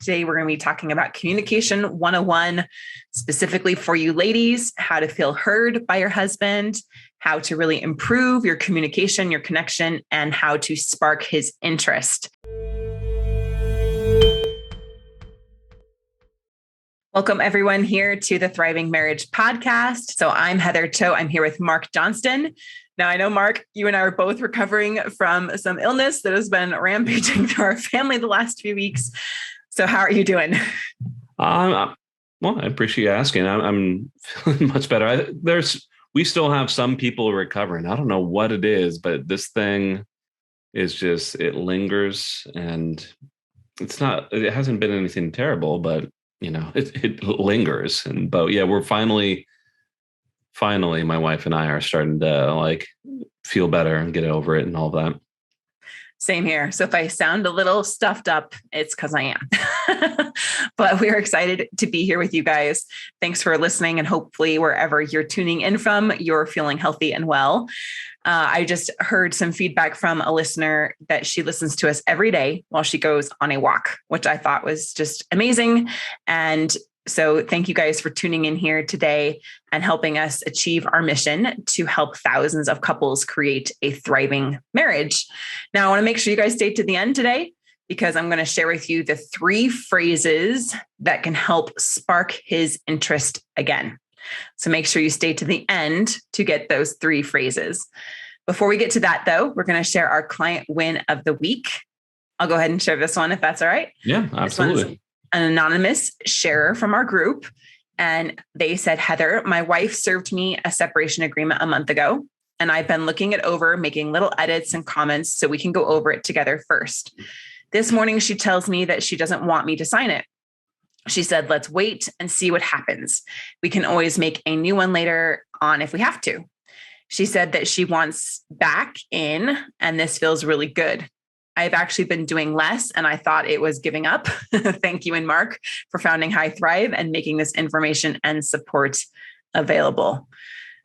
Today, we're going to be talking about Communication 101, specifically for you ladies, how to feel heard by your husband, how to really improve your communication, your connection, and how to spark his interest. Welcome everyone here to the Thriving Marriage Podcast. So I'm Heather Cho. I'm here with Mark Johnston. Now I know, Mark, you and I are both recovering from some illness that has been rampaging through our family the last few weeks. So how are you doing? Well, I appreciate you asking. I'm feeling much better. We still have some people recovering. I don't know what it is, but this thing is just, it lingers, and it hasn't been anything terrible, but it lingers. But yeah, we're finally, my wife and I are starting to feel better and get over it and all that. Same here. So if I sound a little stuffed up, it's because I am. But we're excited to be here with you guys. Thanks for listening. And hopefully wherever you're tuning in from, you're feeling healthy and well. I just heard some feedback from a listener that she listens to us every day while she goes on a walk, which I thought was just amazing. And so thank you guys for tuning in here today and helping us achieve our mission to help thousands of couples create a thriving marriage. Now, I want to make sure you guys stay to the end today, because I'm going to share with you the 3 phrases that can help spark his interest again. So make sure you stay to the end to get those 3 phrases. Before we get to that, though, we're going to share our client win of the week. I'll go ahead and share this one if that's all right. Yeah, absolutely. An anonymous sharer from our group. And they said, Heather, my wife served me a separation agreement a month ago, and I've been looking it over, making little edits and comments so we can go over it together first. This morning, she tells me that she doesn't want me to sign it. She said, let's wait and see what happens. We can always make a new one later on if we have to. She said that she wants back in, and this feels really good. I've actually been doing less, and I thought it was giving up. Thank you and Mark for founding High Thrive and making this information and support available.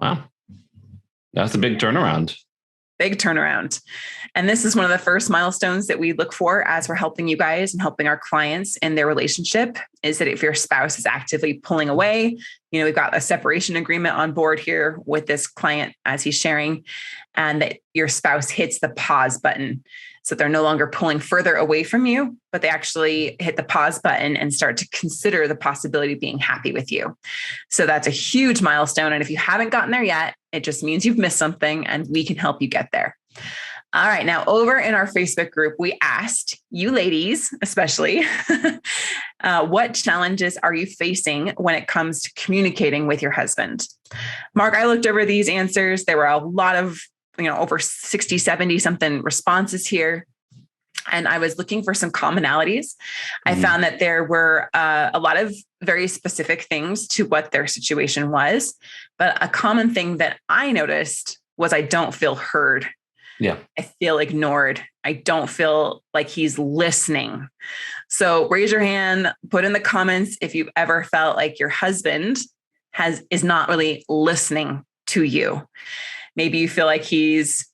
Wow. That's a big turnaround. Big turnaround. And this is one of the first milestones that we look for as we're helping you guys and helping our clients in their relationship, is that if your spouse is actively pulling away, we've got a separation agreement on board here with this client as he's sharing, and that your spouse hits the pause button. So they're no longer pulling further away from you, but they actually hit the pause button and start to consider the possibility of being happy with you. So that's a huge milestone. And if you haven't gotten there yet, it just means you've missed something, and we can help you get there. All right. Now, over in our Facebook group, we asked you ladies, especially, what challenges are you facing when it comes to communicating with your husband? Mark, I looked over these answers. There were a lot of over 60, 70 something responses here. And I was looking for some commonalities. I found that there were a lot of very specific things to what their situation was. But a common thing that I noticed was I don't feel heard. Yeah. I feel ignored. I don't feel like he's listening. So raise your hand, put in the comments if you've ever felt like your husband is not really listening to you. Maybe you feel like he's,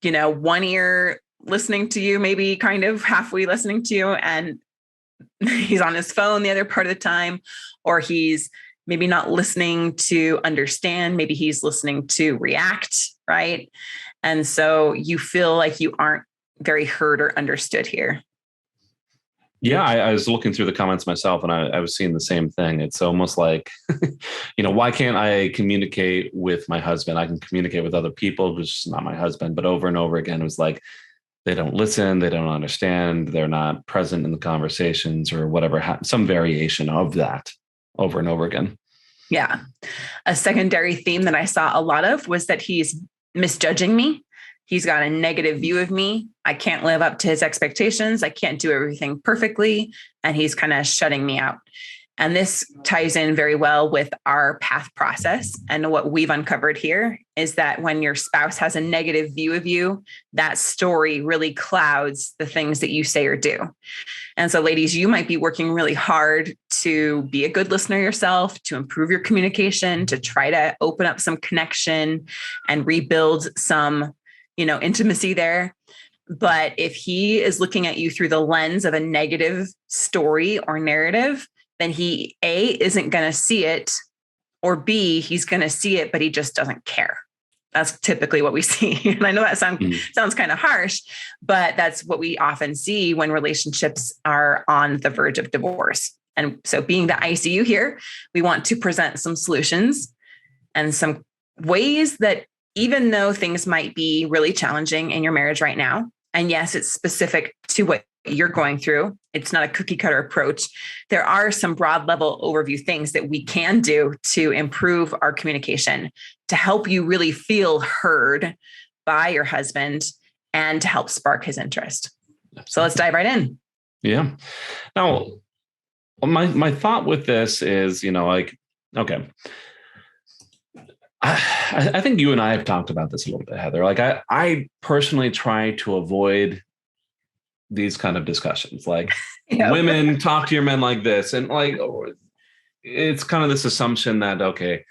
one ear listening to you, maybe kind of halfway listening to you, and he's on his phone the other part of the time, or he's maybe not listening to understand. Maybe he's listening to react, right? And so you feel like you aren't very heard or understood here. Yeah, I was looking through the comments myself, and I was seeing the same thing. It's almost like, why can't I communicate with my husband? I can communicate with other people who's not my husband, but over and over again, it was like, they don't listen, they don't understand, they're not present in the conversations or whatever, some variation of that over and over again. Yeah. A secondary theme that I saw a lot of was that he's misjudging me. He's got a negative view of me. I can't live up to his expectations. I can't do everything perfectly. And he's kind of shutting me out. And this ties in very well with our path process. And what we've uncovered here is that when your spouse has a negative view of you, that story really clouds the things that you say or do. And so ladies, you might be working really hard to be a good listener yourself, to improve your communication, to try to open up some connection and rebuild some, intimacy there. But if he is looking at you through the lens of a negative story or narrative, then he A, isn't going to see it, or B, he's going to see it, but he just doesn't care. That's typically what we see. And I know that sounds kind of harsh, but that's what we often see when relationships are on the verge of divorce. And so being the ICU here, we want to present some solutions and some ways that even though things might be really challenging in your marriage right now, and yes, it's specific to what you're going through, it's not a cookie cutter approach. There are some broad level overview things that we can do to improve our communication, to help you really feel heard by your husband and to help spark his interest. So let's dive right in. Yeah. Now, my thought with this is, like, okay. I think you and I have talked about this a little bit, Heather. Like I personally try to avoid these kind of discussions. Like women talk to your men like this. And like, it's kind of this assumption that, okay,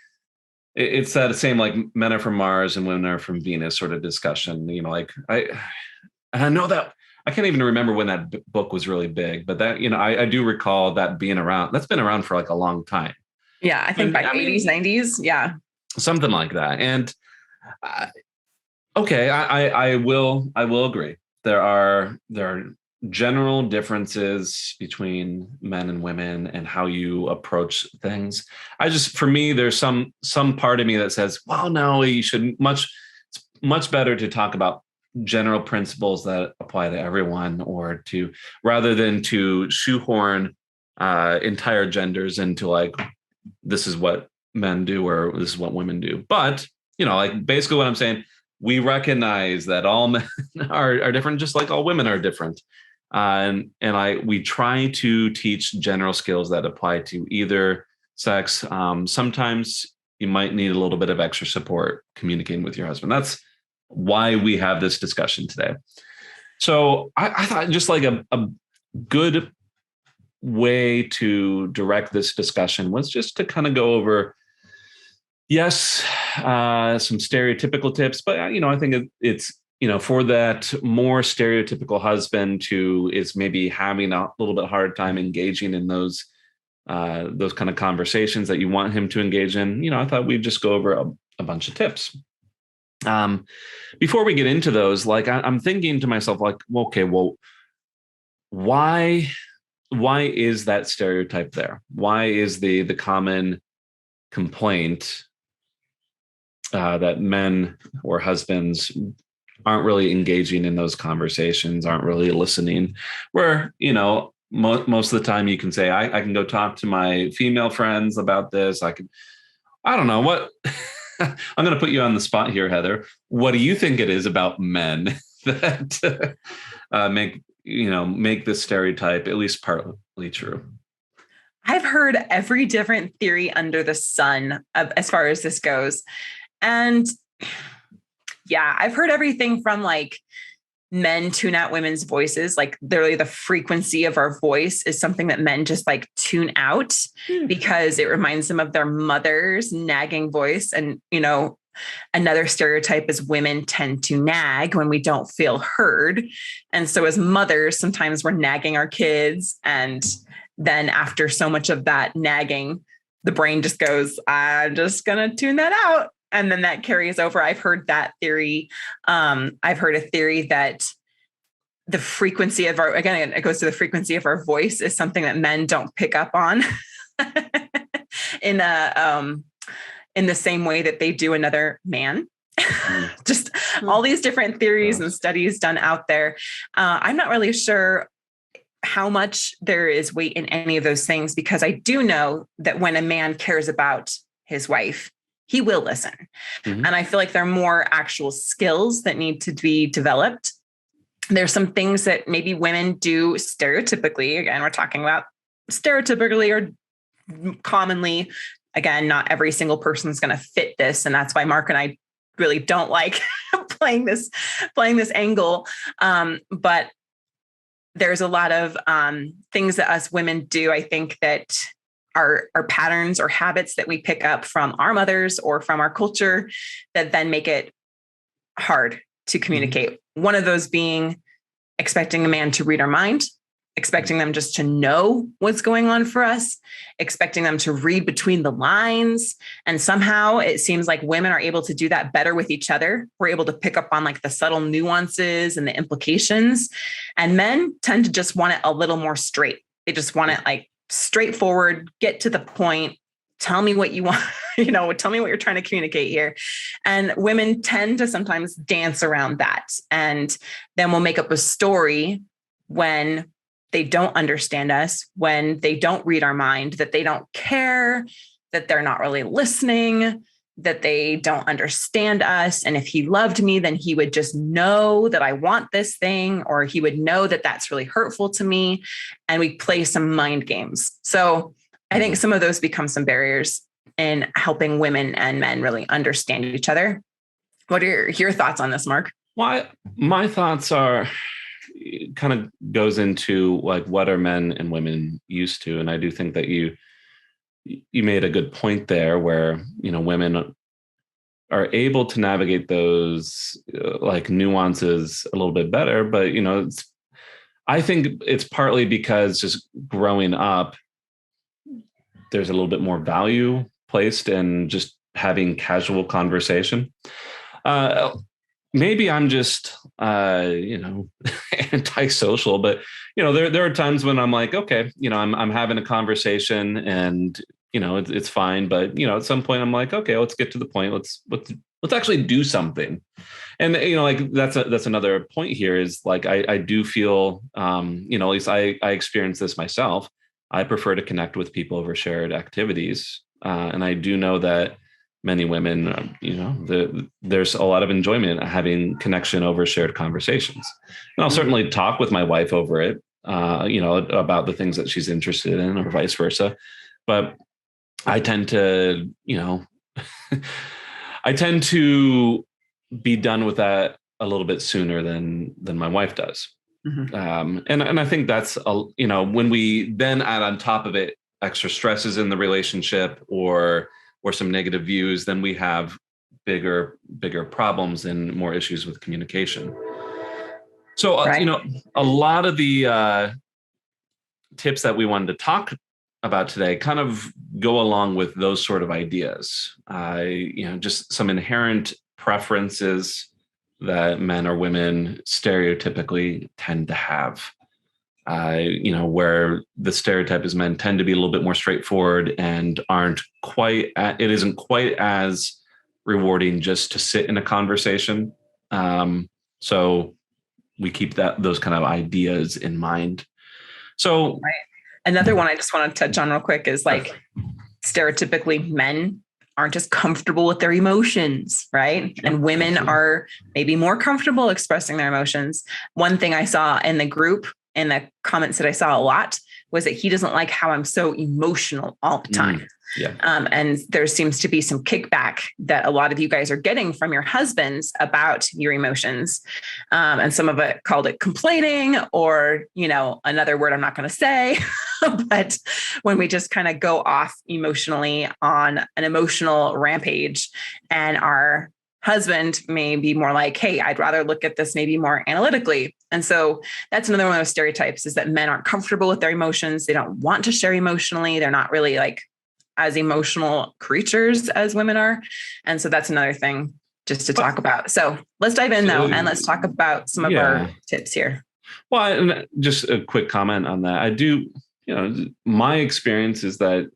it's that same, like men are from Mars and women are from Venus sort of discussion, like I know that I can't even remember when that book was really big, but that, I do recall that being around. That's been around for like a long time. Yeah. I think by 80s, 90s. Yeah. Something like that. And okay, I will agree. There are general differences between men and women and how you approach things. For me, there's some part of me that says, well, no, you should it's much better to talk about general principles that apply to everyone, or rather than to shoehorn entire genders into like, this is what men do or this is what women do. But, like basically what I'm saying, we recognize that all men are different, just like all women are different. We try to teach general skills that apply to either sex. Sometimes you might need a little bit of extra support communicating with your husband. That's why we have this discussion today. So I thought just like a good way to direct this discussion was just to kind of go over, yes, some stereotypical tips, but I think it's for that more stereotypical husband who is maybe having a little bit hard time engaging in those kind of conversations that you want him to engage in. I thought we'd just go over a bunch of tips. Before we get into those, like I'm thinking to myself, like, okay, well, why is that stereotype there? Why is the common complaint that men or husbands aren't really engaging in those conversations, aren't really listening? Where, most of the time you can say, I can go talk to my female friends about this. I don't know what, I'm going to put you on the spot here, Heather. What do you think it is about men that make this stereotype at least partly true? I've heard every different theory under the sun as far as this goes. And yeah, I've heard everything from like men tune out women's voices. Like literally the frequency of our voice is something that men just like tune out because it reminds them of their mother's nagging voice. And, another stereotype is women tend to nag when we don't feel heard. And so as mothers, sometimes we're nagging our kids. And then after so much of that nagging, the brain just goes, I'm just going to tune that out. And then that carries over. I've heard that theory. I've heard a theory that the frequency of it goes to the frequency of our voice is something that men don't pick up on in the same way that they do another man. Just all these different theories and studies done out there. I'm not really sure how much there is weight in any of those things, because I do know that when a man cares about his wife, he will listen. Mm-hmm. And I feel like there are more actual skills that need to be developed. There's some things that maybe women do stereotypically. Again, we're talking about stereotypically or commonly. Again, not every single person is going to fit this. And that's why Mark and I really don't like playing this angle. But there's a lot of things that us women do, I think, that are patterns or habits that we pick up from our mothers or from our culture that then make it hard to communicate. Mm-hmm. One of those being expecting a man to read our mind, expecting them just to know what's going on for us, expecting them to read between the lines. And somehow it seems like women are able to do that better with each other. We're able to pick up on like the subtle nuances and the implications. And men tend to just want it a little more straight. They just want it like straightforward, get to the point, tell me what you want, tell me what you're trying to communicate here. And women tend to sometimes dance around that. And then we'll make up a story when they don't understand us, when they don't read our mind, that they don't care, that they're not really listening, that they don't understand us. And if he loved me, then he would just know that I want this thing, or he would know that that's really hurtful to me. And we play some mind games. So I think some of those become some barriers in helping women and men really understand each other. What are your thoughts on this, Mark? Well, my thoughts are, it kind of goes into like, what are men and women used to? And I do think that you made a good point there where, women are able to navigate those like nuances a little bit better. But, I think it's partly because just growing up, there's a little bit more value placed in just having casual conversation. Maybe I'm just, antisocial, but, there are times when I'm like, okay, I'm having a conversation and, it's fine. But, at some point I'm like, okay, let's get to the point. Let's actually do something. And, like that's another point here is like, I do feel, at least I experience this myself. I prefer to connect with people over shared activities. And I do know that many women, there's a lot of enjoyment having connection over shared conversations. And I'll certainly talk with my wife over it, about the things that she's interested in or vice versa. But I tend to, be done with that a little bit sooner than my wife does. Mm-hmm. And I think that's, when we then add on top of it extra stresses in the relationship or some negative views, then we have bigger problems and more issues with communication. So, right. A lot of the tips that we wanted to talk about today kind of go along with those sort of ideas. Just some inherent preferences that men or women stereotypically tend to have. Where the stereotype is men tend to be a little bit more straightforward and it isn't quite as rewarding just to sit in a conversation. So we keep those kind of ideas in mind. So right. Another one I just want to touch on real quick is like stereotypically men aren't as comfortable with their emotions, right? And women are maybe more comfortable expressing their emotions. One thing I saw in the group, in the comments that I saw a lot, was that he doesn't like how I'm so emotional all the time. Yeah. And there seems to be some kickback that a lot of you guys are getting from your husbands about your emotions. And some of it called it complaining, or, another word I'm not going to say, but when we just kind of go off emotionally on an emotional rampage, and our husband may be more like, hey, I'd rather look at this maybe more analytically. And so that's another one of those stereotypes, is that men aren't comfortable with their emotions. They don't want to share emotionally. They're not really like as emotional creatures as women are. And so that's another thing just to talk about. So let's dive in though, and let's talk about some of our tips here. Well, and just a quick comment on that. I do, my experience is that,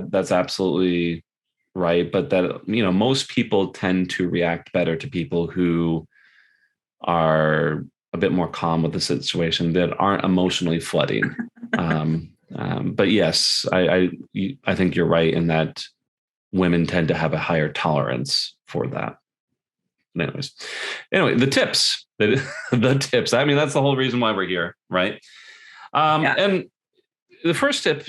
that's absolutely right. But that, most people tend to react better to people who are a bit more calm with the situation, that aren't emotionally flooding. But yes, I think you're right in that women tend to have a higher tolerance for that. Anyway, the tips, the tips. I mean, that's the whole reason why we're here, right? And the first tip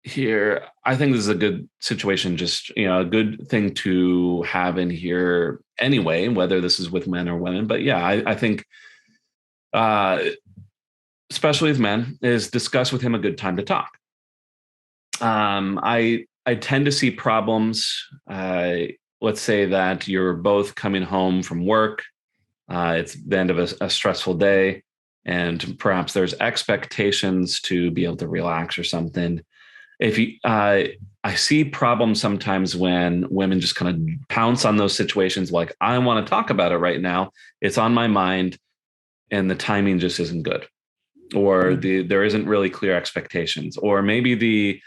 here, I think this is a good situation, just, a good thing to have in here anyway, whether this is with men or women. But yeah, I think, especially with men, is discuss with him a good time to talk. I tend to see problems. Let's say that you're both coming home from work. It's the end of a stressful day, and perhaps there's expectations to be able to relax or something. If you, I see problems sometimes when women just kind of pounce on those situations, like, I want to talk about it right now. It's on my mind, and the timing just isn't good, or there isn't really clear expectations, or maybe the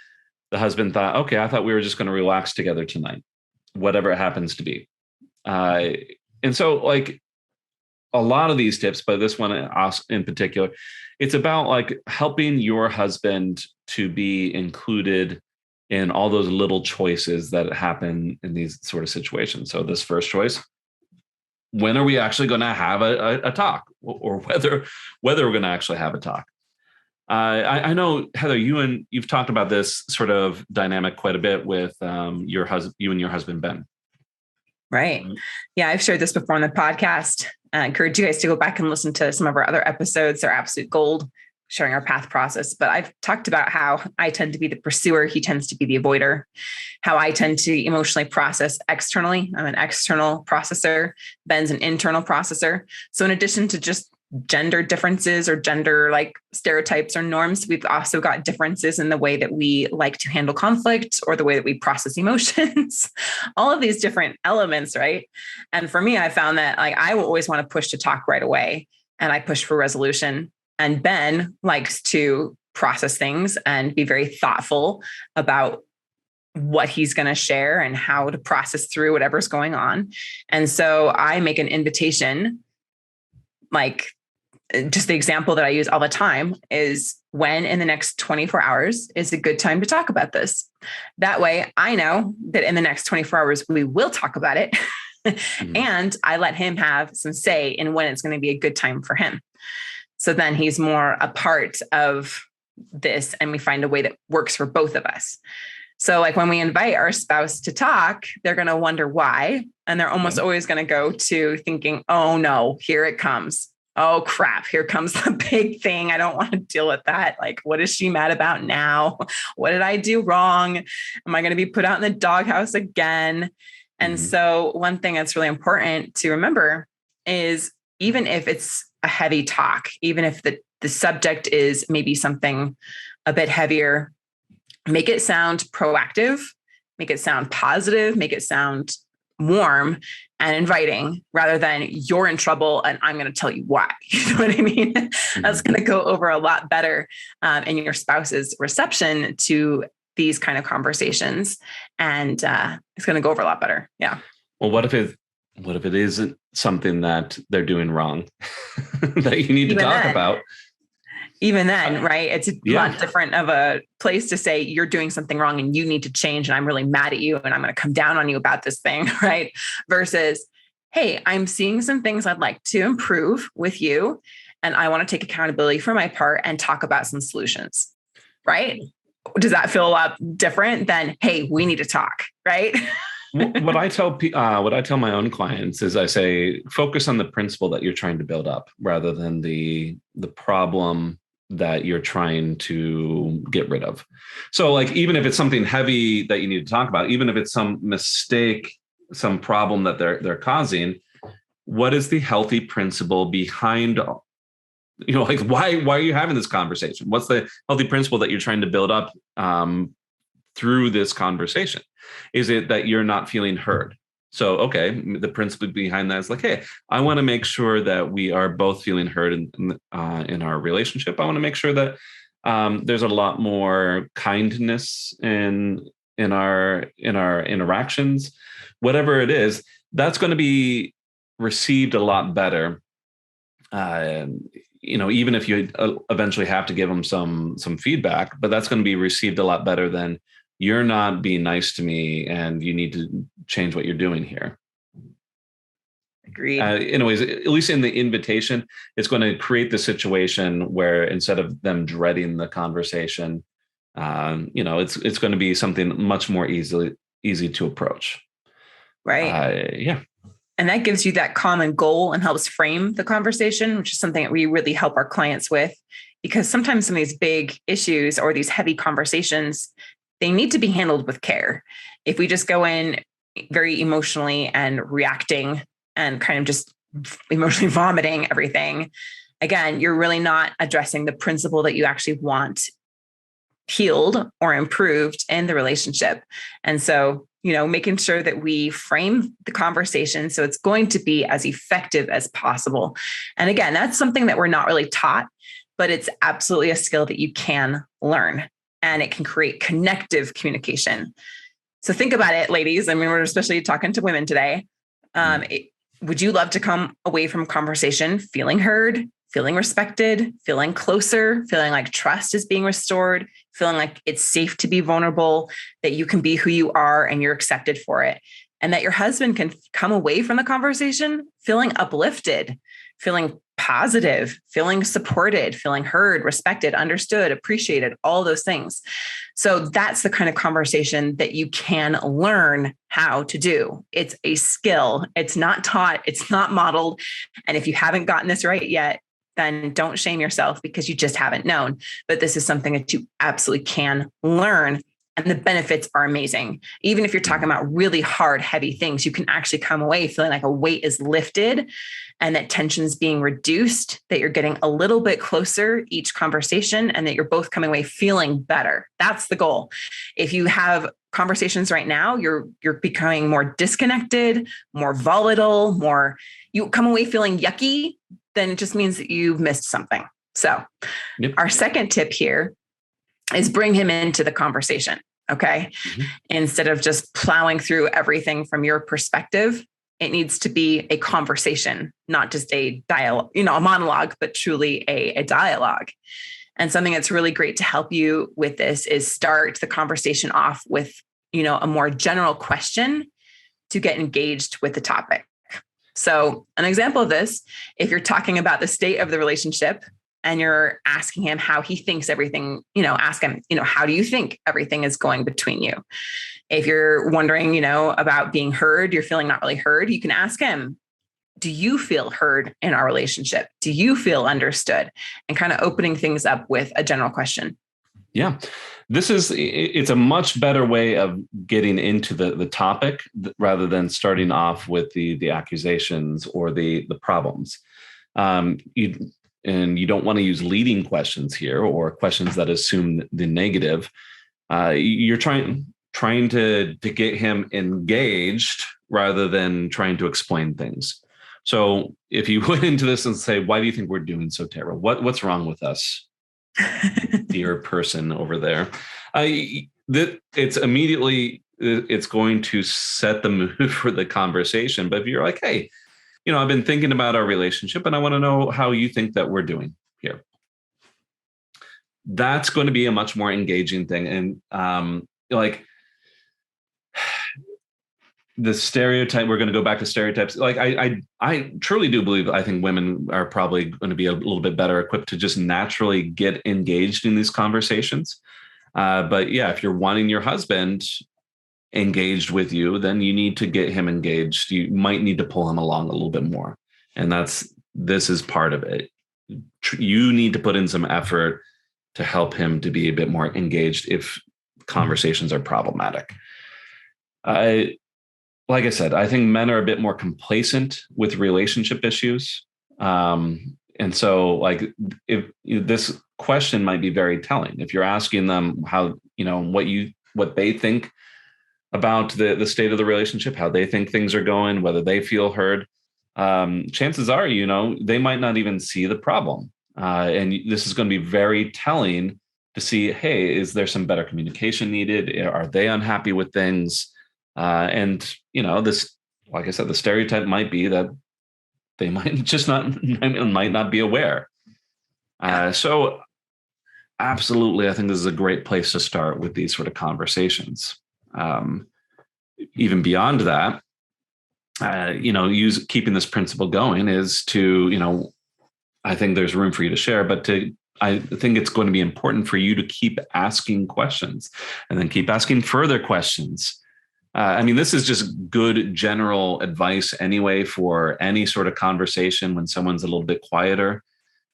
husband thought, okay, I thought we were just going to relax together tonight, whatever it happens to be. And so, like, a lot of these tips, but this one in particular, it's about like helping your husband to be included in all those little choices that happen in these sort of situations. So this first choice, when are we actually going to have a talk, or whether we're going to actually have a talk? I know, Heather, you've talked about this sort of dynamic quite a bit with you and your husband, Ben. Right. Yeah, I've shared this before on the podcast. I encourage you guys to go back and listen to some of our other episodes. They're absolute gold, sharing our path process. But I've talked about how I tend to be the pursuer. He tends to be the avoider. How I tend to emotionally process externally. I'm an external processor. Ben's an internal processor. So in addition to just gender differences or gender like stereotypes or norms, we've also got differences in the way that we like to handle conflict or the way that we process emotions, all of these different elements, right? And for me, I found that like I will always want to push to talk right away, and I push for resolution. And Ben likes to process things and be very thoughtful about what he's going to share and how to process through whatever's going on. And so I make an invitation, like, just the example that I use all the time is, when in the next 24 hours is a good time to talk about this. That way I know that in the next 24 hours, we will talk about it. And I let him have some say in when it's going to be a good time for him. So then he's more a part of this, and we find a way that works for both of us. So like when we invite our spouse to talk, they're going to wonder why. And they're almost always going to go to thinking, oh no, here it comes. Oh crap, here comes the big thing. I don't want to deal with that. Like, what is she mad about now? What did I do wrong? Am I going to be put out in the doghouse again? And so one thing that's really important to remember is, even if it's a heavy talk, even if the subject is maybe something a bit heavier, make it sound proactive, make it sound positive, make it sound warm and inviting, rather than you're in trouble and I'm going to tell you why. You know what I mean? That's going to go over a lot better in your spouse's reception to these kind of conversations. And it's going to go over a lot better. Yeah. Well, what if it isn't something that they're doing wrong that you need to talk about? Even then, right? It's a lot different of a place to say you're doing something wrong and you need to change, and I'm really mad at you and I'm going to come down on you about this thing, right? Versus, hey, I'm seeing some things I'd like to improve with you, and I want to take accountability for my part and talk about some solutions, right? Does that feel a lot different than, hey, we need to talk, right? What I tell my own clients is, I say, focus on the principle that you're trying to build up, rather than the problem that you're trying to get rid of. So like, even if it's something heavy that you need to talk about, even if it's some mistake, some problem that they're causing, what is the healthy principle behind, like, why are you having this conversation? What's the healthy principle that you're trying to build up through this conversation? Is it that you're not feeling heard? So, okay, the principle behind that is like, hey, I want to make sure that we are both feeling heard in our relationship. I want to make sure that there's a lot more kindness in our interactions. Whatever it is, that's going to be received a lot better. Even if you eventually have to give them some feedback, but that's going to be received a lot better than, you're not being nice to me and you need to change what you're doing here. Agreed. Anyways, at least in the invitation, it's going to create the situation where, instead of them dreading the conversation, it's going to be something much more easy to approach. Right. And that gives you that common goal and helps frame the conversation, which is something that we really help our clients with, because sometimes some of these big issues or these heavy conversations, they need to be handled with care. If we just go in very emotionally and reacting and kind of just emotionally vomiting everything, again, you're really not addressing the principle that you actually want healed or improved in the relationship. And so, making sure that we frame the conversation so it's going to be as effective as possible. And again, that's something that we're not really taught, but it's absolutely a skill that you can learn, and it can create connective communication. So think about it, ladies. I mean, we're especially talking to women today. Would you love to come away from conversation feeling heard, feeling respected, feeling closer, feeling like trust is being restored, feeling like it's safe to be vulnerable, that you can be who you are and you're accepted for it, and that your husband can come away from the conversation feeling uplifted, feeling positive, feeling supported, feeling heard, respected, understood, appreciated, all those things. So that's the kind of conversation that you can learn how to do. It's a skill. It's not taught. It's not modeled. And if you haven't gotten this right yet, then don't shame yourself because you just haven't known. But this is something that you absolutely can learn. And the benefits are amazing. Even if you're talking about really hard, heavy things, you can actually come away feeling like a weight is lifted and that tension's being reduced, that you're getting a little bit closer each conversation, and that you're both coming away feeling better. That's the goal. If you have conversations right now, you're becoming more disconnected, more volatile, you come away feeling yucky, then it just means that you've missed something. So Our second tip here is bring him into the conversation. Okay. Mm-hmm. Instead of just plowing through everything from your perspective, it needs to be a conversation, not just a dialogue, a monologue, but truly a dialogue. And something that's really great to help you with this is start the conversation off with, a more general question to get engaged with the topic. So an example of this, if you're talking about the state of the relationship and you're asking him how he thinks everything, ask him, how do you think everything is going between you? If you're wondering, about being heard, you're feeling not really heard, you can ask him, do you feel heard in our relationship? Do you feel understood? And kind of opening things up with a general question. Yeah, it's a much better way of getting into the topic rather than starting off with the accusations or the problems. You don't want to use leading questions here or questions that assume the negative. You're trying to get him engaged rather than trying to explain things. So if you went into this and say, why do you think we're doing so terrible? What's wrong with us, dear person over there? It's going to set the mood for the conversation. But if you're like, hey, I've been thinking about our relationship and I want to know how you think that we're doing here. That's going to be a much more engaging thing. And the stereotype, we're going to go back to stereotypes. Like I truly do believe, I think women are probably going to be a little bit better equipped to just naturally get engaged in these conversations. But yeah, if you're wanting your husband engaged with you, then you need to get him engaged. You might need to pull him along a little bit more. And this is part of it. You need to put in some effort to help him to be a bit more engaged if conversations are problematic. Like I said, I think men are a bit more complacent with relationship issues. And so if this question might be very telling. If you're asking them how, what they think about the state of the relationship, how they think things are going, whether they feel heard, chances are, they might not even see the problem. And this is going to be very telling to see, hey, is there some better communication needed? Are they unhappy with things? And this, like I said, the stereotype might be that they might not be aware. So absolutely, I think this is a great place to start with these sort of conversations. Even beyond that, keeping this principle going is to, I think there's room for you to share, but I think it's going to be important for you to keep asking questions and then keep asking further questions. This is just good general advice anyway for any sort of conversation when someone's a little bit quieter,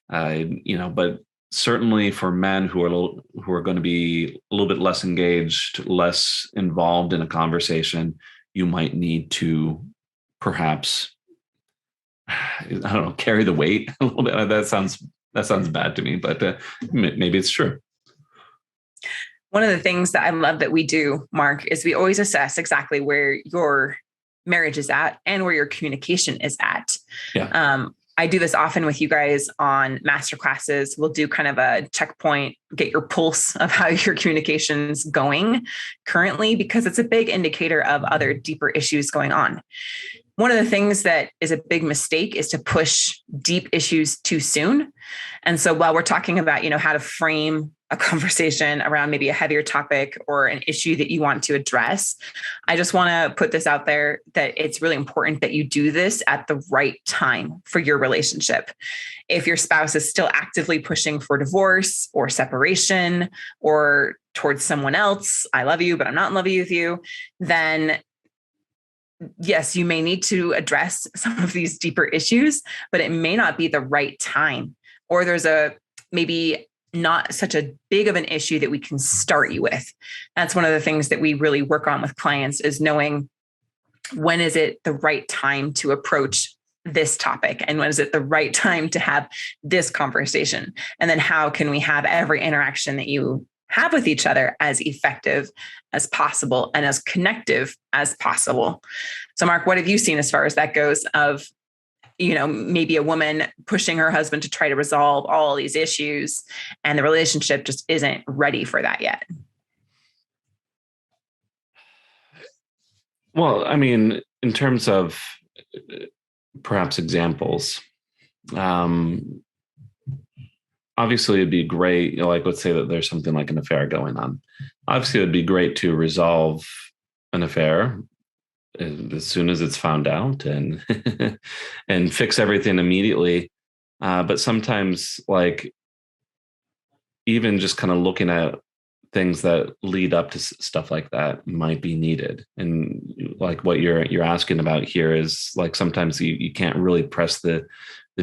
but certainly for men who are going to be a little bit less engaged, less involved in a conversation, you might need to perhaps I don't know, carry the weight a little bit. That sounds bad to me, but maybe it's true. One of the things that I love that we do, Mark, is we always assess exactly where your marriage is at and where your communication is at. Yeah. I do this often with you guys on master classes. We'll do kind of a checkpoint, get your pulse of how your communication's going currently, because it's a big indicator of other deeper issues going on. One of the things that is a big mistake is to push deep issues too soon. And so while we're talking about, how to frame a conversation around maybe a heavier topic or an issue that you want to address, I just want to put this out there that it's really important that you do this at the right time for your relationship. If your spouse is still actively pushing for divorce or separation or towards someone else, I love you, but I'm not in love with you, then yes, you may need to address some of these deeper issues, but it may not be the right time, or there's maybe not such a big of an issue that we can start you with. That's one of the things that we really work on with clients, is knowing when is it the right time to approach this topic, and when is it the right time to have this conversation, and then how can we have every interaction that you have with each other as effective as possible and as connective as possible. So Mark, what have you seen as far as that goes, of maybe a woman pushing her husband to try to resolve all these issues and the relationship just isn't ready for that yet? Well, I mean, in terms of perhaps examples, obviously it'd be great, like let's say that there's something like an affair going on. Obviously it'd be great to resolve an affair as soon as it's found out and and fix everything immediately. But sometimes, like, even just kind of looking at things that lead up to stuff like that might be needed. And like what you're asking about here is, like, sometimes you can't really press the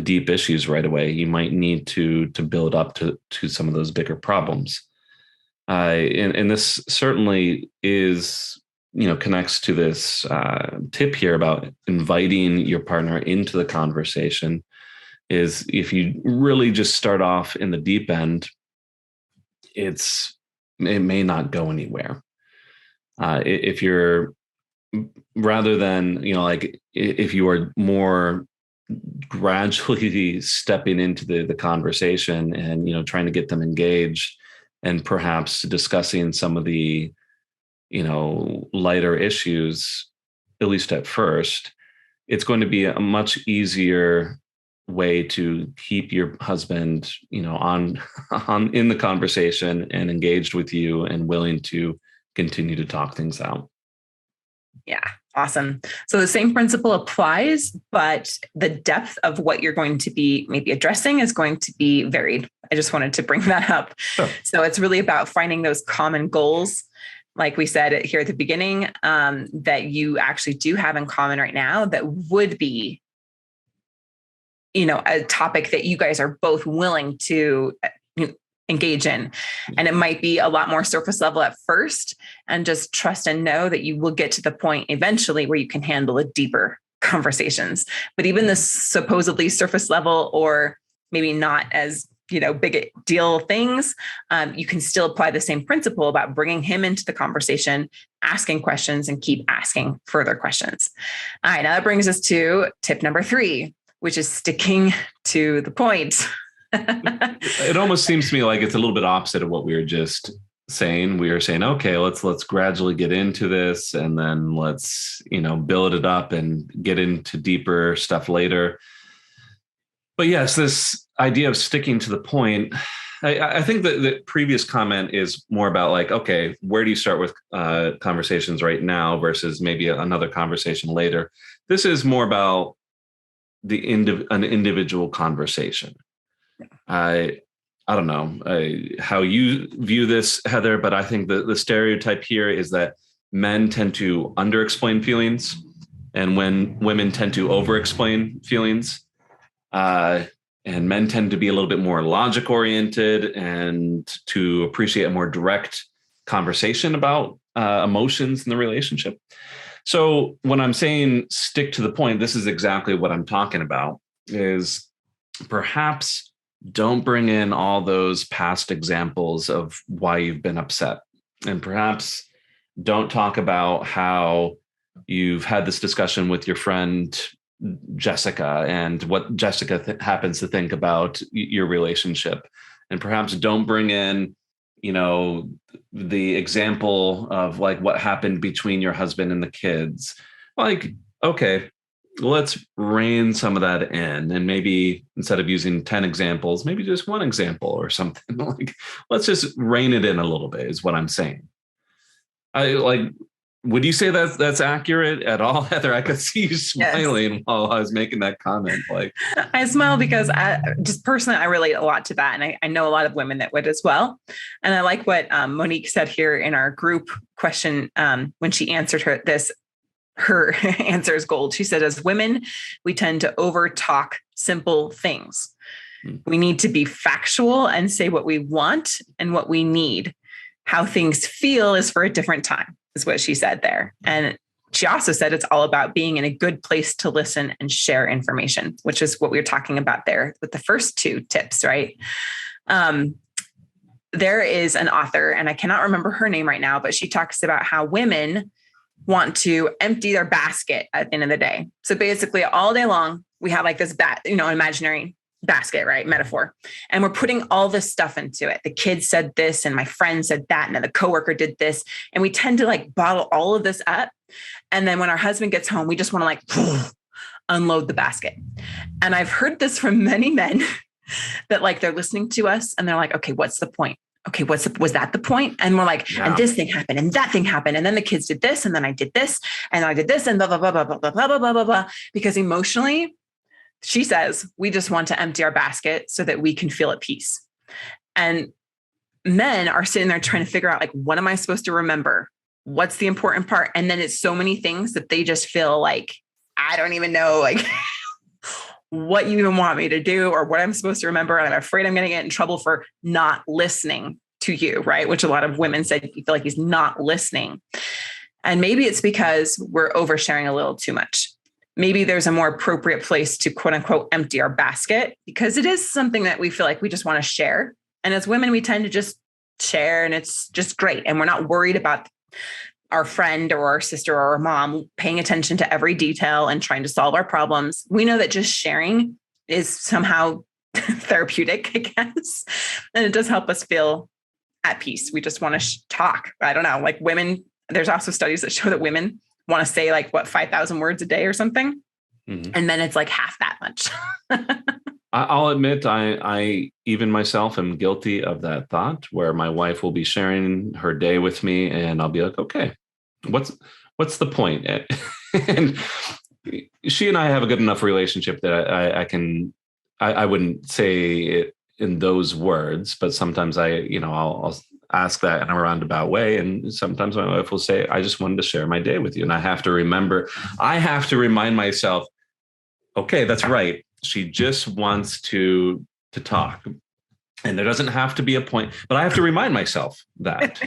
deep issues right away. You might need to build up to some of those bigger problems. And this certainly is, connects to this tip here about inviting your partner into the conversation. Is if you really just start off in the deep end, it may not go anywhere. If you're, rather than, like, if you are more gradually stepping into the conversation and, trying to get them engaged and perhaps discussing some of the, lighter issues, at least at first, it's going to be a much easier way to keep your husband, on in the conversation and engaged with you and willing to continue to talk things out. Yeah. Awesome. So the same principle applies, but the depth of what you're going to be maybe addressing is going to be varied. I just wanted to bring that up. Sure. So it's really about finding those common goals, like we said here at the beginning, that you actually do have in common right now, that would be, a topic that you guys are both willing to engage in. And it might be a lot more surface level at first, and just trust and know that you will get to the point eventually where you can handle the deeper conversations. But even the supposedly surface level, or maybe not as, big deal things, you can still apply the same principle about bringing him into the conversation, asking questions, and keep asking further questions. All right. Now that brings us to tip number 3, which is sticking to the point. It almost seems to me like it's a little bit opposite of what we were just saying. We were saying, okay, let's gradually get into this, and then let's, build it up and get into deeper stuff later. But yes, this idea of sticking to the point, I think that the previous comment is more about, like, okay, where do you start with conversations right now versus maybe another conversation later? This is more about an individual conversation. I don't know how you view this, Heather, but I think the stereotype here is that men tend to under-explain feelings, and when women tend to over-explain feelings, and men tend to be a little bit more logic-oriented and to appreciate a more direct conversation about emotions in the relationship. So when I'm saying stick to the point, this is exactly what I'm talking about, is perhaps don't bring in all those past examples of why you've been upset. And perhaps don't talk about how you've had this discussion with your friend Jessica and what Jessica happens to think about your relationship. And perhaps don't bring in, the example of like what happened between your husband and the kids. Like, okay, let's rein some of that in. And maybe instead of using 10 examples, maybe just one example or something. Like, let's just rein it in a little bit, is what I'm saying. Would you say that's accurate at all, Heather? I could see you smiling. Yes. While I was making that comment. Like, I smile because I relate a lot to that. And I know a lot of women that would as well. And I like what Monique said here in our group question when she answered her answer is gold. She said, as women, we tend to over talk simple things. We need to be factual and say what we want and what we need. How things feel is for a different time, is what she said there. And she also said it's all about being in a good place to listen and share information, which is what we were talking about there with the first two tips, right? There is an author, and I cannot remember her name right now, but she talks about how women want to empty their basket at the end of the day. So basically all day long, we have like this imaginary basket, right? Metaphor. And we're putting all this stuff into it. The kids said this, and my friend said that, and then the coworker did this. And we tend to like bottle all of this up. And then when our husband gets home, we just want to like unload the basket. And I've heard this from many men that like they're listening to us and they're like, okay, what's the point? Okay, was that the point? And we're like, yeah. And this thing happened and that thing happened. And then the kids did this, and then I did this, and I did this, and blah, blah, blah, blah, blah, blah, blah, blah, blah, blah. Because emotionally, she says, we just want to empty our basket so that we can feel at peace. And men are sitting there trying to figure out, like, what am I supposed to remember? What's the important part? And then it's so many things that they just feel like, I don't even know, like, what you even want me to do or what I'm supposed to remember. And I'm afraid I'm going to get in trouble for not listening to you, right? Which a lot of women said, you feel like he's not listening. And maybe it's because we're oversharing a little too much. Maybe there's a more appropriate place to quote unquote empty our basket, because it is something that we feel like we just want to share. And as women, we tend to just share, and it's just great. And we're not worried about our friend or our sister or our mom paying attention to every detail and trying to solve our problems. We know that just sharing is somehow therapeutic, I guess. And it does help us feel at peace. We just want to talk. I don't know, like women, there's also studies that show that women want to say 5,000 words a day or something. Mm-hmm. And then it's like half that much. I'll admit, I even myself am guilty of that thought, where my wife will be sharing her day with me and I'll be like, okay, what's the point? And she and I have a good enough relationship that I wouldn't say it in those words, but sometimes I'll ask that in a roundabout way. And sometimes my wife will say, I just wanted to share my day with you. And I have to remind myself, okay, that's right. She just wants to talk, and there doesn't have to be a point, but I have to remind myself that.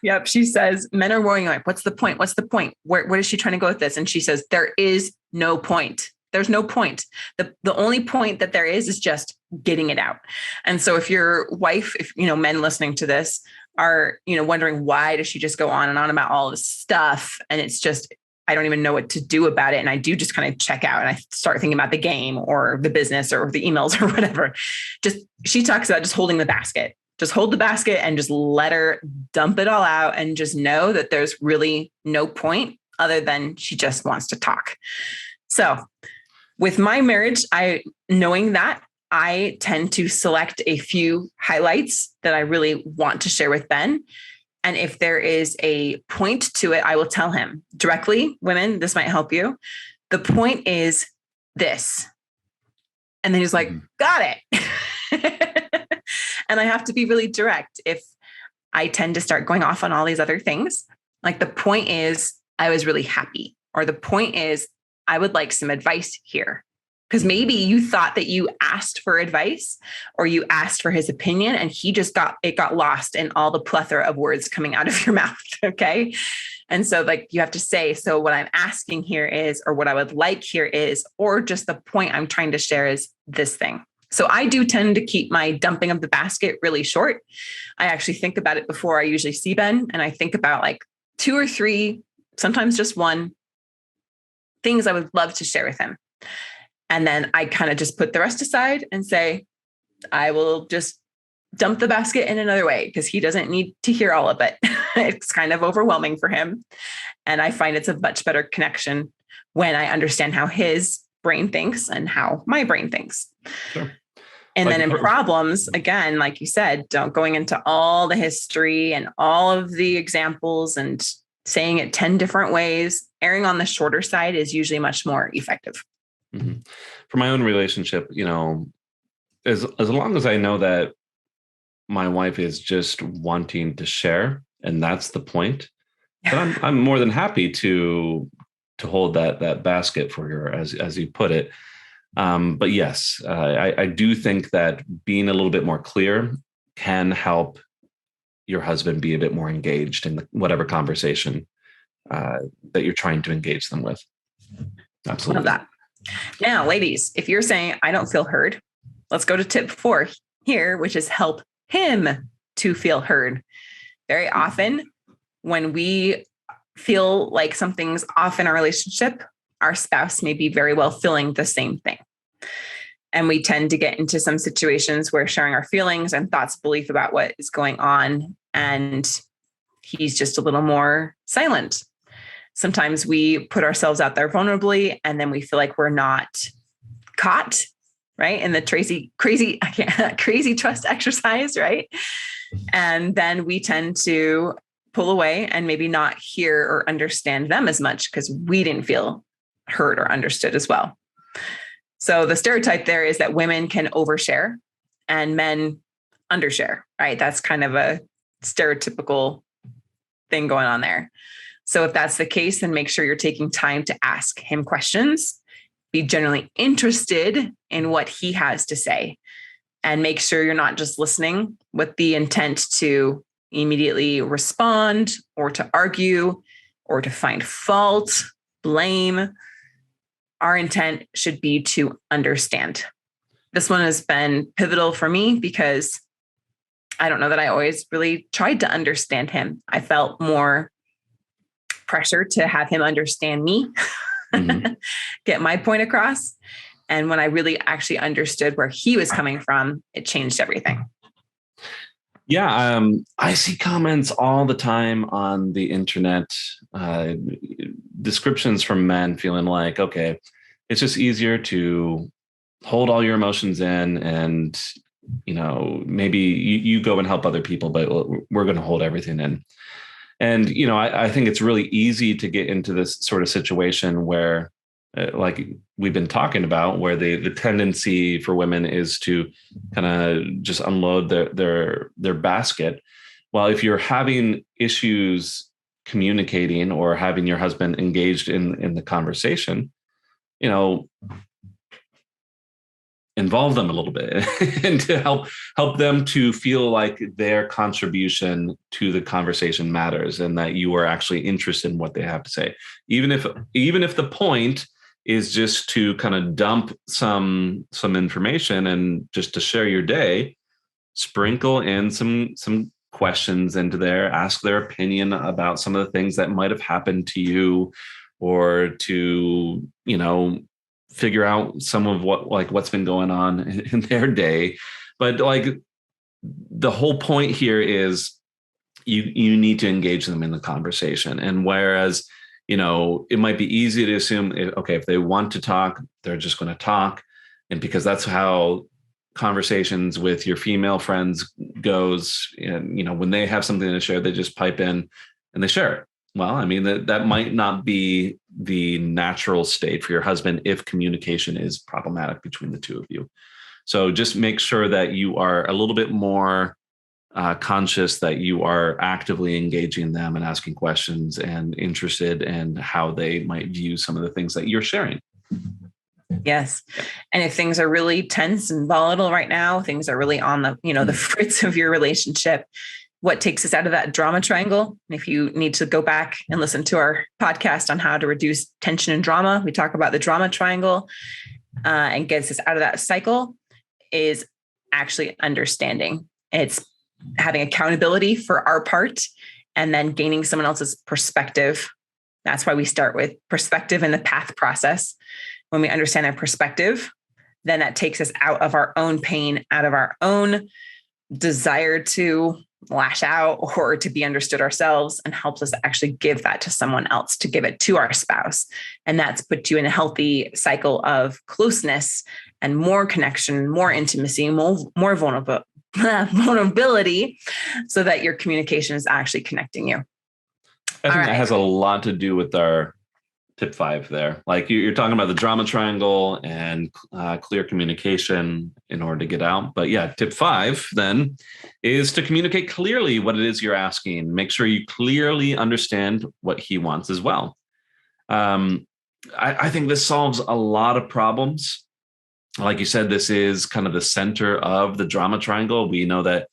Yep. She says, men are worrying like, what's the point? What's the point? Where is she trying to go with this? And she says, there is no point. There's no point. The only point that there is just getting it out. And so if your wife, men listening to this are, wondering, why does she just go on and on about all this stuff? And it's just, I don't even know what to do about it. And I do just kind of check out and I start thinking about the game or the business or the emails or whatever. She talks about just holding the basket. Just hold the basket and just let her dump it all out, and just know that there's really no point other than she just wants to talk. So with my marriage, knowing that, I tend to select a few highlights that I really want to share with Ben. And if there is a point to it, I will tell him directly. Women, this might help you. The point is this. And then he's like, got it. And I have to be really direct. If I tend to start going off on all these other things, like the point is, I was really happy. Or the point is, I would like some advice here. Because maybe you thought that you asked for advice or you asked for his opinion, and he just got lost in all the plethora of words coming out of your mouth. Okay. And so like you have to say, so what I'm asking here is, or what I would like here is, or just the point I'm trying to share is this thing. So I do tend to keep my dumping of the basket really short. I actually think about it before I usually see Ben, and I think about like 2 or 3, sometimes just one, things I would love to share with him. And then I kind of just put the rest aside and say, I will just dump the basket in another way because he doesn't need to hear all of it. It's kind of overwhelming for him. And I find it's a much better connection when I understand how his brain thinks and how my brain thinks. Sure. And then in problems, again, like you said, don't going into all the history and all of the examples and saying it 10 different ways. Erring on the shorter side is usually much more effective. Mm-hmm. For my own relationship, as long as I know that my wife is just wanting to share, and that's the point, then I'm more than happy to hold that basket for her, as you put it. But yes, I do think that being a little bit more clear can help your husband be a bit more engaged in whatever conversation that you're trying to engage them with. Absolutely. Love that. Now, ladies, if you're saying, I don't feel heard, let's go to tip 4 here, which is help him to feel heard. Very often when we feel like something's off in our relationship, our spouse may be very well feeling the same thing. And we tend to get into some situations where sharing our feelings and thoughts, belief about what is going on, and he's just a little more silent. Sometimes we put ourselves out there vulnerably, and then we feel like we're not caught, right? In the crazy trust exercise, right? And then we tend to pull away and maybe not hear or understand them as much because we didn't feel heard or understood as well. So the stereotype there is that women can overshare and men undershare, right? That's kind of a stereotypical thing going on there. So if that's the case, then make sure you're taking time to ask him questions, be genuinely interested in what he has to say, and make sure you're not just listening with the intent to immediately respond or to argue or to find fault, blame. Our intent should be to understand. This one has been pivotal for me because I don't know that I always really tried to understand him. I felt more pressure to have him understand me, get my point across. And when I really actually understood where he was coming from, it changed everything. Yeah, I see comments all the time on the internet, descriptions from men feeling like, okay, it's just easier to hold all your emotions in and, maybe you go and help other people, but we're going to hold everything in. And, I think it's really easy to get into this sort of situation where, like we've been talking about, where the tendency for women is to kind of just unload their basket. Well, if you're having issues communicating or having your husband engaged in the conversation, involve them a little bit and to help them to feel like their contribution to the conversation matters and that you are actually interested in what they have to say. Even if the point is just to kind of dump some information and just to share your day, sprinkle in some questions into there, ask their opinion about some of the things that might have happened to you, or to, figure out some of what's been going on in their day. But the whole point here is you need to engage them in the conversation. And whereas, it might be easy to assume, okay, if they want to talk, they're just going to talk. And because that's how conversations with your female friends goes, and, when they have something to share, they just pipe in and they share it. Well, I mean, that might not be the natural state for your husband if communication is problematic between the two of you. So just make sure that you are a little bit more conscious that you are actively engaging them and asking questions and interested in how they might view some of the things that you're sharing. Yes. And if things are really tense and volatile right now, things are really on the, the fritz of your relationship, what takes us out of that drama triangle. And if you need to go back and listen to our podcast on how to reduce tension and drama, we talk about the drama triangle and gets us out of that cycle is actually understanding. It's having accountability for our part and then gaining someone else's perspective. That's why we start with perspective in the path process. When we understand their perspective, then that takes us out of our own pain, out of our own desire to lash out or to be understood ourselves, and helps us actually give that to someone else, to give it to our spouse. And that's put you in a healthy cycle of closeness and more connection, more intimacy, more vulnerability, so that your communication is actually connecting you. I think that has a lot to do with our tip 5 there. Like you're talking about the drama triangle and clear communication in order to get out. But yeah, tip 5 then is to communicate clearly what it is you're asking. Make sure you clearly understand what he wants as well. I think this solves a lot of problems. Like you said, this is kind of the center of the drama triangle. We know that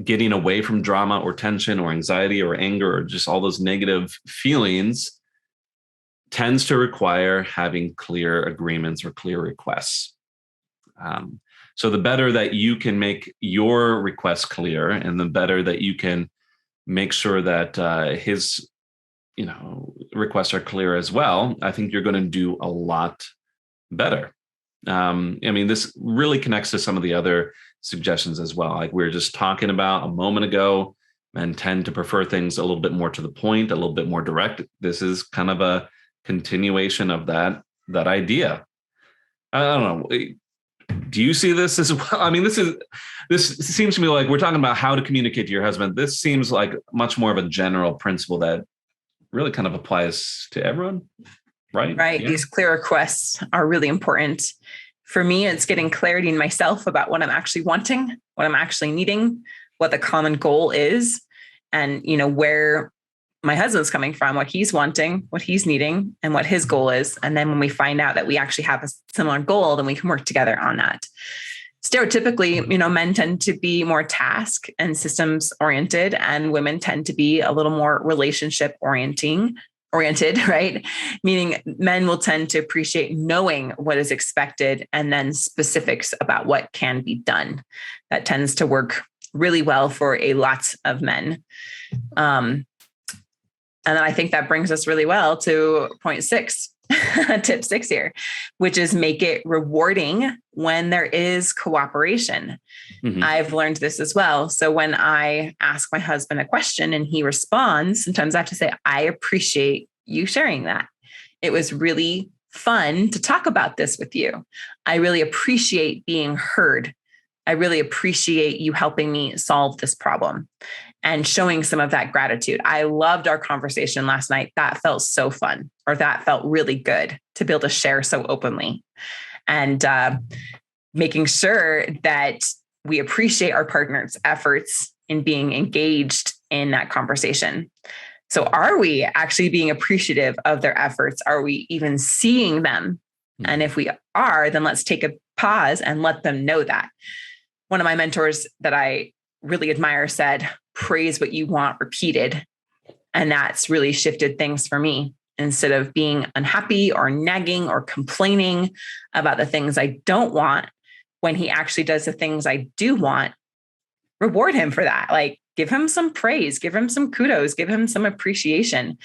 getting away from drama or tension or anxiety or anger or just all those negative feelings tends to require having clear agreements or clear requests. So the better that you can make your requests clear, and the better that you can make sure that his, requests are clear as well, I think you're going to do a lot better. This really connects to some of the other suggestions as well. Like we were just talking about a moment ago, men tend to prefer things a little bit more to the point, a little bit more direct. This is kind of a continuation of that idea. I don't know. Do you see this as well? I mean, this seems to me like we're talking about how to communicate to your husband. This seems like much more of a general principle that really kind of applies to everyone, right? Right. Yeah. These clear requests are really important. For me, it's getting clarity in myself about what I'm actually wanting, what I'm actually needing, what the common goal is, and, where my husband's coming from, what he's wanting, what he's needing, and what his goal is. And then when we find out that we actually have a similar goal, then we can work together on that. Stereotypically, men tend to be more task and systems oriented, and women tend to be a little more relationship oriented, right? Meaning men will tend to appreciate knowing what is expected and then specifics about what can be done. That tends to work really well for a lot of men. And then I think that brings us really well to point 6, tip 6 here, which is make it rewarding when there is cooperation. Mm-hmm. I've learned this as well. So when I ask my husband a question and he responds, sometimes I have to say, I appreciate you sharing that. It was really fun to talk about this with you. I really appreciate being heard. I really appreciate you helping me solve this problem and showing some of that gratitude. I loved our conversation last night. That felt so fun, or that felt really good to be able to share so openly, and making sure that we appreciate our partner's efforts in being engaged in that conversation. So are we actually being appreciative of their efforts? Are we even seeing them? Mm-hmm. And if we are, then let's take a pause and let them know that. One of my mentors that I really admire said, praise what you want repeated. And that's really shifted things for me. Instead of being unhappy or nagging or complaining about the things I don't want, when he actually does the things I do want, reward him for that. Like, give him some praise, give him some kudos, give him some appreciation.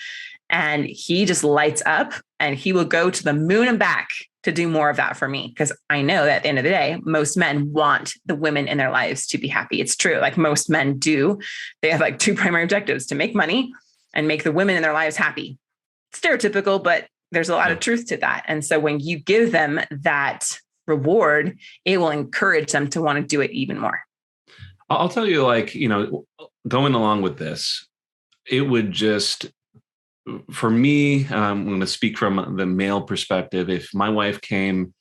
And he just lights up, and he will go to the moon and back to do more of that for me. Because I know that at the end of the day, most men want the women in their lives to be happy. It's true. Like most men do. They have like 2 primary objectives: to make money and make the women in their lives happy. Stereotypical, but there's a lot of truth to that. And so when you give them that reward, it will encourage them to want to do it even more. I'll tell you, going along with this, it would just, for me, I'm going to speak from the male perspective. If my wife came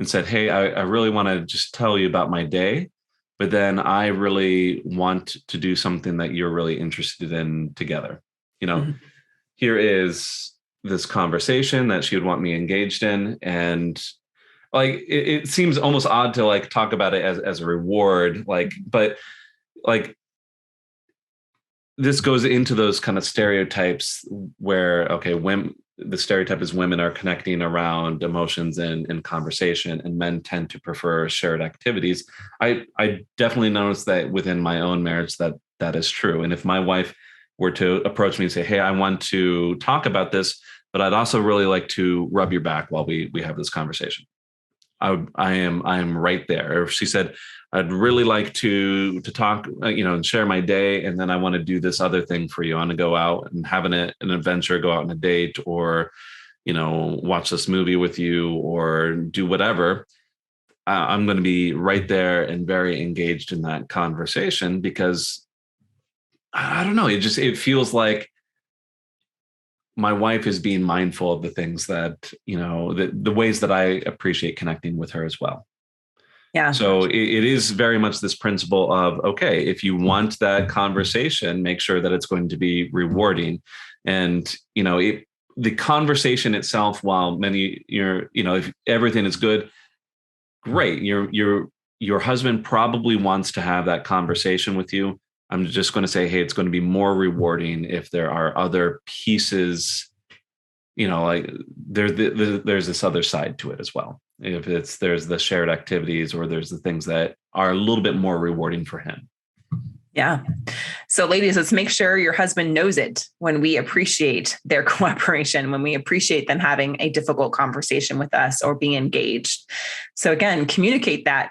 and said, hey, I really want to just tell you about my day, but then I really want to do something that you're really interested in together. Mm-hmm. Here is this conversation that she would want me engaged in. And it seems almost odd to talk about it as a reward, but this goes into those kind of stereotypes where, okay, women, the stereotype is women are connecting around emotions and conversation, and men tend to prefer shared activities. I definitely noticed that within my own marriage that is true. And if my wife were to approach me and say, hey, I want to talk about this, but I'd also really like to rub your back while we have this conversation, I am right there. Or if she said, I'd really like to talk, and share my day, and then I want to do this other thing for you. I want to go out and have an adventure, go out on a date, or watch this movie with you, or do whatever. I'm going to be right there and very engaged in that conversation, because I don't know, it feels like my wife is being mindful of the things that, the ways that I appreciate connecting with her as well. Yeah. So it is very much this principle of, okay, if you want that conversation, make sure that it's going to be rewarding. And, the conversation itself, while if everything is good, great. Your husband probably wants to have that conversation with you. I'm just going to say, hey, it's going to be more rewarding if there are other pieces, like there's this other side to it as well. If there's the shared activities, or there's the things that are a little bit more rewarding for him. Yeah. So ladies, let's make sure your husband knows it when we appreciate their cooperation, when we appreciate them having a difficult conversation with us or being engaged. So again, communicate that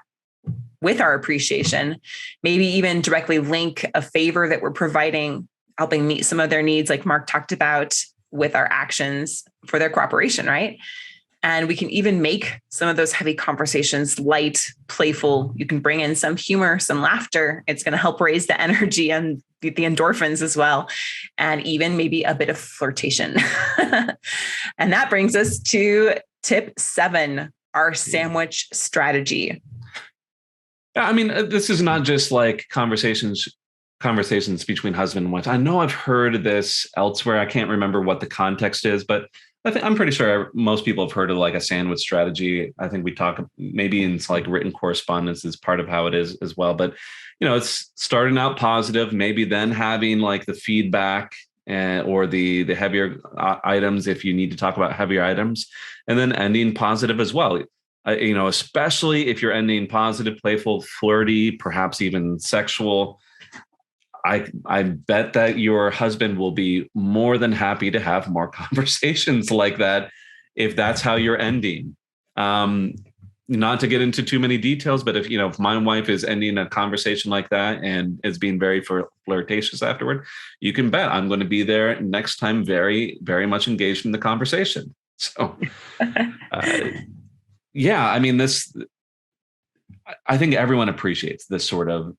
with our appreciation, maybe even directly link a favor that we're providing, helping meet some of their needs, like Mark talked about, with our actions for their cooperation, right? And we can even make some of those heavy conversations light, playful. You can bring in some humor, some laughter. It's going to help raise the energy and the endorphins as well. And even maybe a bit of flirtation. And that brings us to tip 7, our sandwich strategy. I mean, this is not just like conversations between husband and wife. I know I've heard this elsewhere. I can't remember what the context is, but I'm pretty sure most people have heard of like a sandwich strategy. I think we talk maybe in like written correspondence is part of how it is as well. But, it's starting out positive, maybe then having like the feedback or the heavier items if you need to talk about heavier items, and then ending positive as well. Especially if you're ending positive, playful, flirty, perhaps even sexual. I bet that your husband will be more than happy to have more conversations like that if that's how you're ending. Not to get into too many details, but if my wife is ending a conversation like that and is being very flirtatious afterward, you can bet I'm going to be there next time, very, very much engaged in the conversation. So, yeah, I mean, I think everyone appreciates this sort of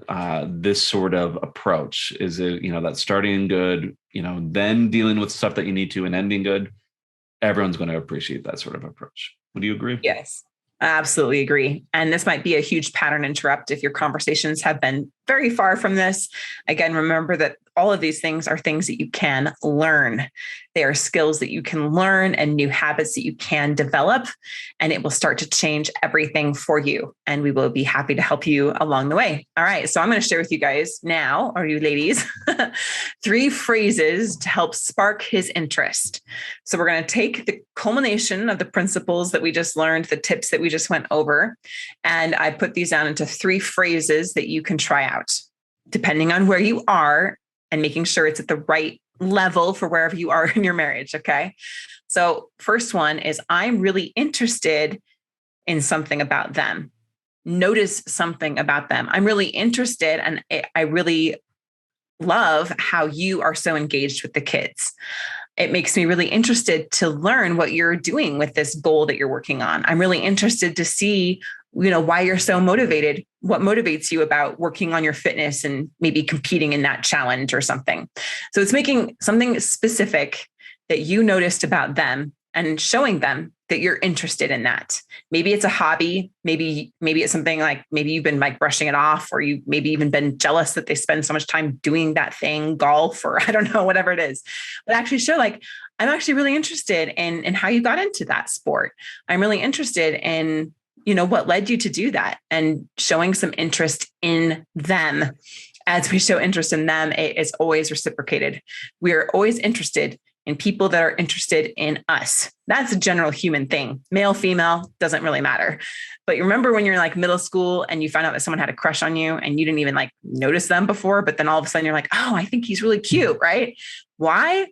approach. Is it, that starting good, then dealing with stuff that you need to and ending good. Everyone's going to appreciate that sort of approach. Would you agree? Yes, I absolutely agree. And this might be a huge pattern interrupt if your conversations have been very far from this. Again, remember that all of these things are things that you can learn. They are skills that you can learn and new habits that you can develop, and it will start to change everything for you. And we will be happy to help you along the way. All right. So I'm going to share with you guys now, or you ladies, 3 phrases to help spark his interest. So we're going to take the culmination of the principles that we just learned, the tips that we just went over, and I put these down into 3 phrases that you can try out, depending on where you are, and making sure it's at the right level for wherever you are in your marriage. Okay. So first one is, I'm really interested in something about them. Notice something about them. I'm really interested, and I really love how you are so engaged with the kids. It makes me really interested to learn what you're doing with this goal that you're working on. I'm really interested to see, why you're so motivated, what motivates you about working on your fitness and maybe competing in that challenge or something. So it's making something specific that you noticed about them and showing them that you're interested in that. Maybe it's a hobby. Maybe it's something like, maybe you've been like brushing it off, or you maybe even been jealous that they spend so much time doing that thing, golf, or I don't know, whatever it is. But actually show like, I'm actually really interested in how you got into that sport. I'm really interested in, what led you to do that, and showing some interest in them. As we show interest in them, it is always reciprocated. We are always interested in people that are interested in us. That's a general human thing. Male, female, doesn't really matter. But you remember when you're in like middle school and you found out that someone had a crush on you and you didn't even like notice them before, but then all of a sudden you're like, oh, I think he's really cute, right? Why?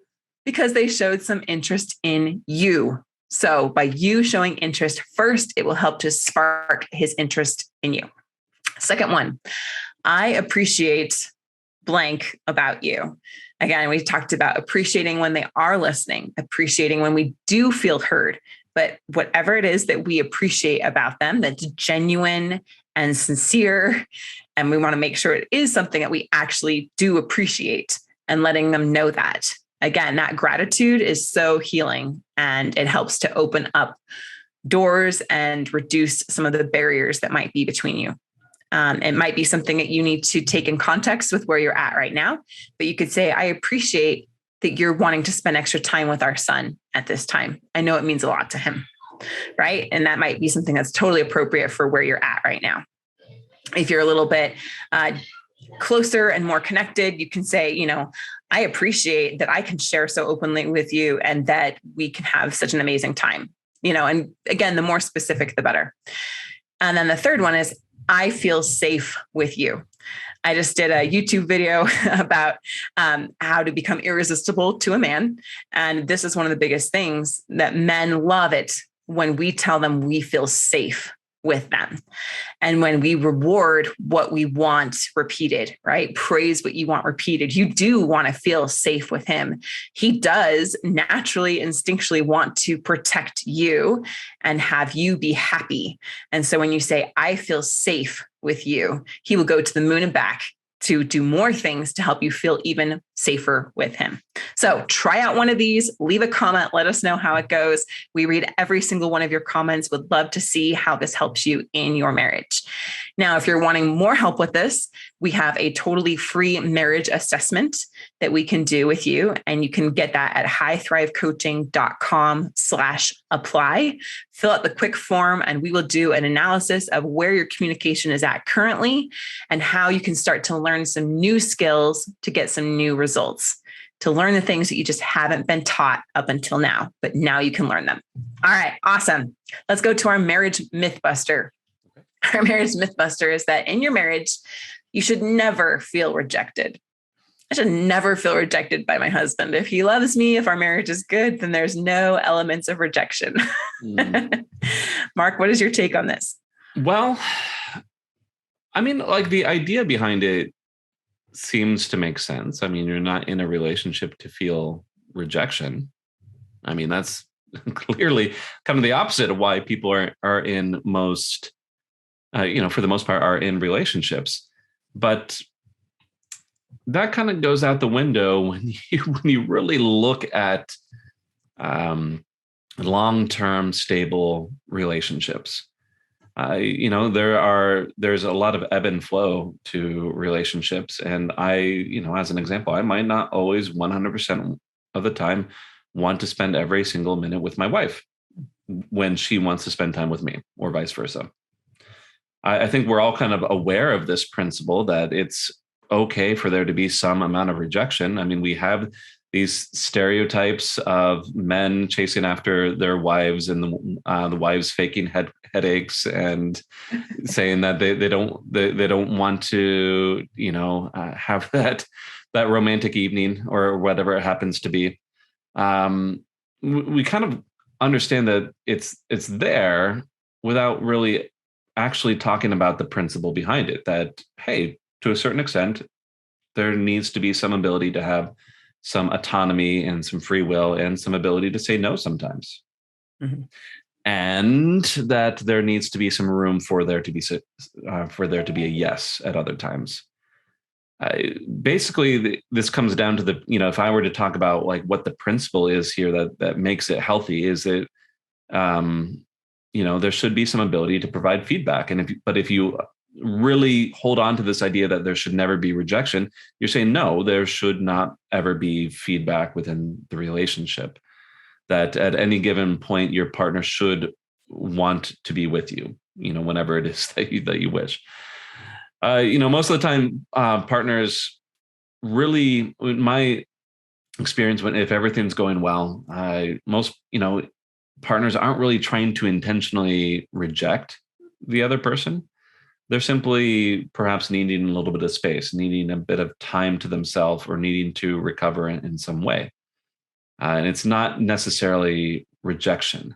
Because they showed some interest in you. So by you showing interest first, it will help to spark his interest in you. Second one, I appreciate blank about you. Again, we talked about appreciating when they are listening, appreciating when we do feel heard, but whatever it is that we appreciate about them, that's genuine and sincere. And we want to make sure it is something that we actually do appreciate and letting them know that. Again, that gratitude is so healing and it helps to open up doors and reduce some of the barriers that might be between you. It might be something that you need to take in context with where you're at right now, but you could say, I appreciate that you're wanting to spend extra time with our son at this time. I know it means a lot to him, right? And that might be something that's totally appropriate for where you're at right now. If you're a little bit closer and more connected, you can say, I appreciate that I can share so openly with you and that we can have such an amazing time, and again, the more specific, the better. And then the third one is, I feel safe with you. I just did a YouTube video about how to become irresistible to a man. And this is one of the biggest things that men love it when we tell them we feel safe with them. And when we reward what we want repeated, right? Praise what you want repeated. You do want to feel safe with him. He does naturally, instinctually want to protect you and have you be happy. And so when you say, I feel safe with you, he will go to the moon and back to do more things to help you feel even safer with him. So try out one of these, leave a comment, let us know how it goes. We read every single one of your comments. Would love to see how this helps you in your marriage. Now, if you're wanting more help with this, we have a totally free marriage assessment that we can do with you. And you can get that at highthrivecoaching.com/apply. Fill out the quick form and we will do an analysis of where your communication is at currently and how you can start to learn some new skills to get some new results, to learn the things that you just haven't been taught up until now, but now you can learn them. All right, awesome. Let's go to our marriage myth buster. Our marriage myth buster is that in your marriage, you should never feel rejected. I should never feel rejected by my husband. If he loves me, if our marriage is good, then there's no elements of rejection. Mark, what is your take on this? Well, I mean, like the idea behind it seems to make sense. I mean, you're not in a relationship to feel rejection. I mean, that's clearly kind of the opposite of why people are in most, for the most part, are in relationships. But that kind of goes out the window when you really look at long-term stable relationships. There's a lot of ebb and flow to relationships. And as an example, I might not always 100% of the time want to spend every single minute with my wife when she wants to spend time with me, or vice versa. I think we're all kind of aware of this principle that it's okay for there to be some amount of rejection. I mean, we have these stereotypes of men chasing after their wives and the wives faking headaches and saying that they don't want to have that romantic evening or whatever it happens to be. We kind of understand that it's there without really actually talking about the principle behind it, that, hey, to a certain extent, there needs to be some ability to have some autonomy and some free will and some ability to say no sometimes. Mm-hmm. And that there needs to be some room for there to be a yes at other times. Basically, this comes down to if I were to talk about like what the principle is here that makes it healthy, is that there should be some ability to provide feedback. But if you really hold on to this idea that there should never be rejection, you're saying, no, there should not ever be feedback within the relationship, that at any given point, your partner should want to be with you, whenever it is that you wish. Most of the time, partners really, in my experience, if everything's going well, most, partners aren't really trying to intentionally reject the other person. They're simply perhaps needing a little bit of space, needing a bit of time to themselves, or needing to recover in some way. And it's not necessarily rejection.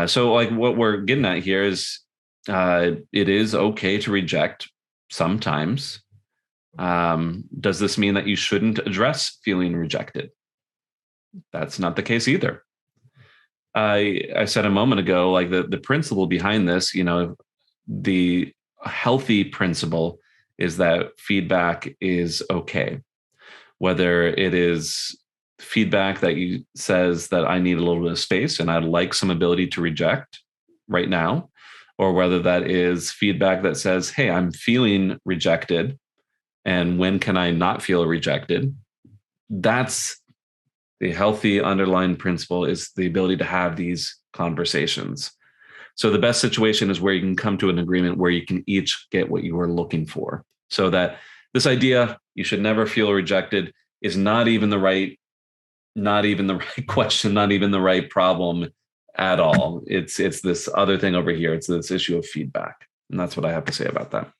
So like what we're getting at here is it is okay to reject sometimes. Does this mean that you shouldn't address feeling rejected? That's not the case either. I said a moment ago, like the principle behind this, the healthy principle is that feedback is okay. Whether it is feedback that you says that I need a little bit of space and I'd like some ability to reject right now, or whether that is feedback that says, hey, I'm feeling rejected, and when can I not feel rejected? That's the healthy underlying principle, is the ability to have these conversations. So the best situation is where you can come to an agreement where you can each get what you are looking for. So that this idea, you should never feel rejected, is not even the right question, not even the right problem at all. It's this other thing over here. It's this issue of feedback. And that's what I have to say about that.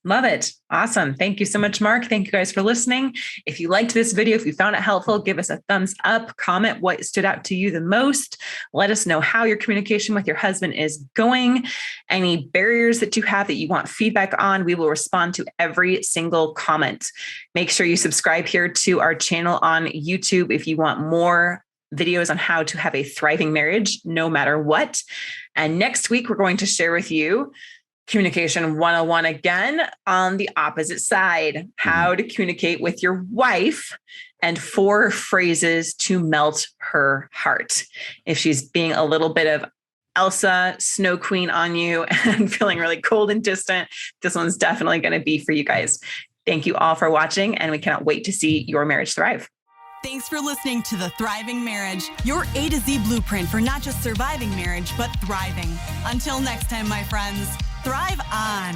Love it. Awesome. Thank you so much, Mark. Thank you guys for listening. If you liked this video, if you found it helpful, give us a thumbs up, comment what stood out to you the most. Let us know how your communication with your husband is going. Any barriers that you have that you want feedback on, we will respond to every single comment. Make sure you subscribe here to our channel on YouTube if you want more videos on how to have a thriving marriage, no matter what. And next week, we're going to share with you Communication 101 again on the opposite side, how to communicate with your wife, and 4 phrases to melt her heart. If she's being a little bit of Elsa, Snow Queen on you and feeling really cold and distant, this one's definitely going to be for you guys. Thank you all for watching, and we cannot wait to see your marriage thrive. Thanks for listening to The Thriving Marriage, your A to Z blueprint for not just surviving marriage, but thriving. Until next time, my friends, thrive on.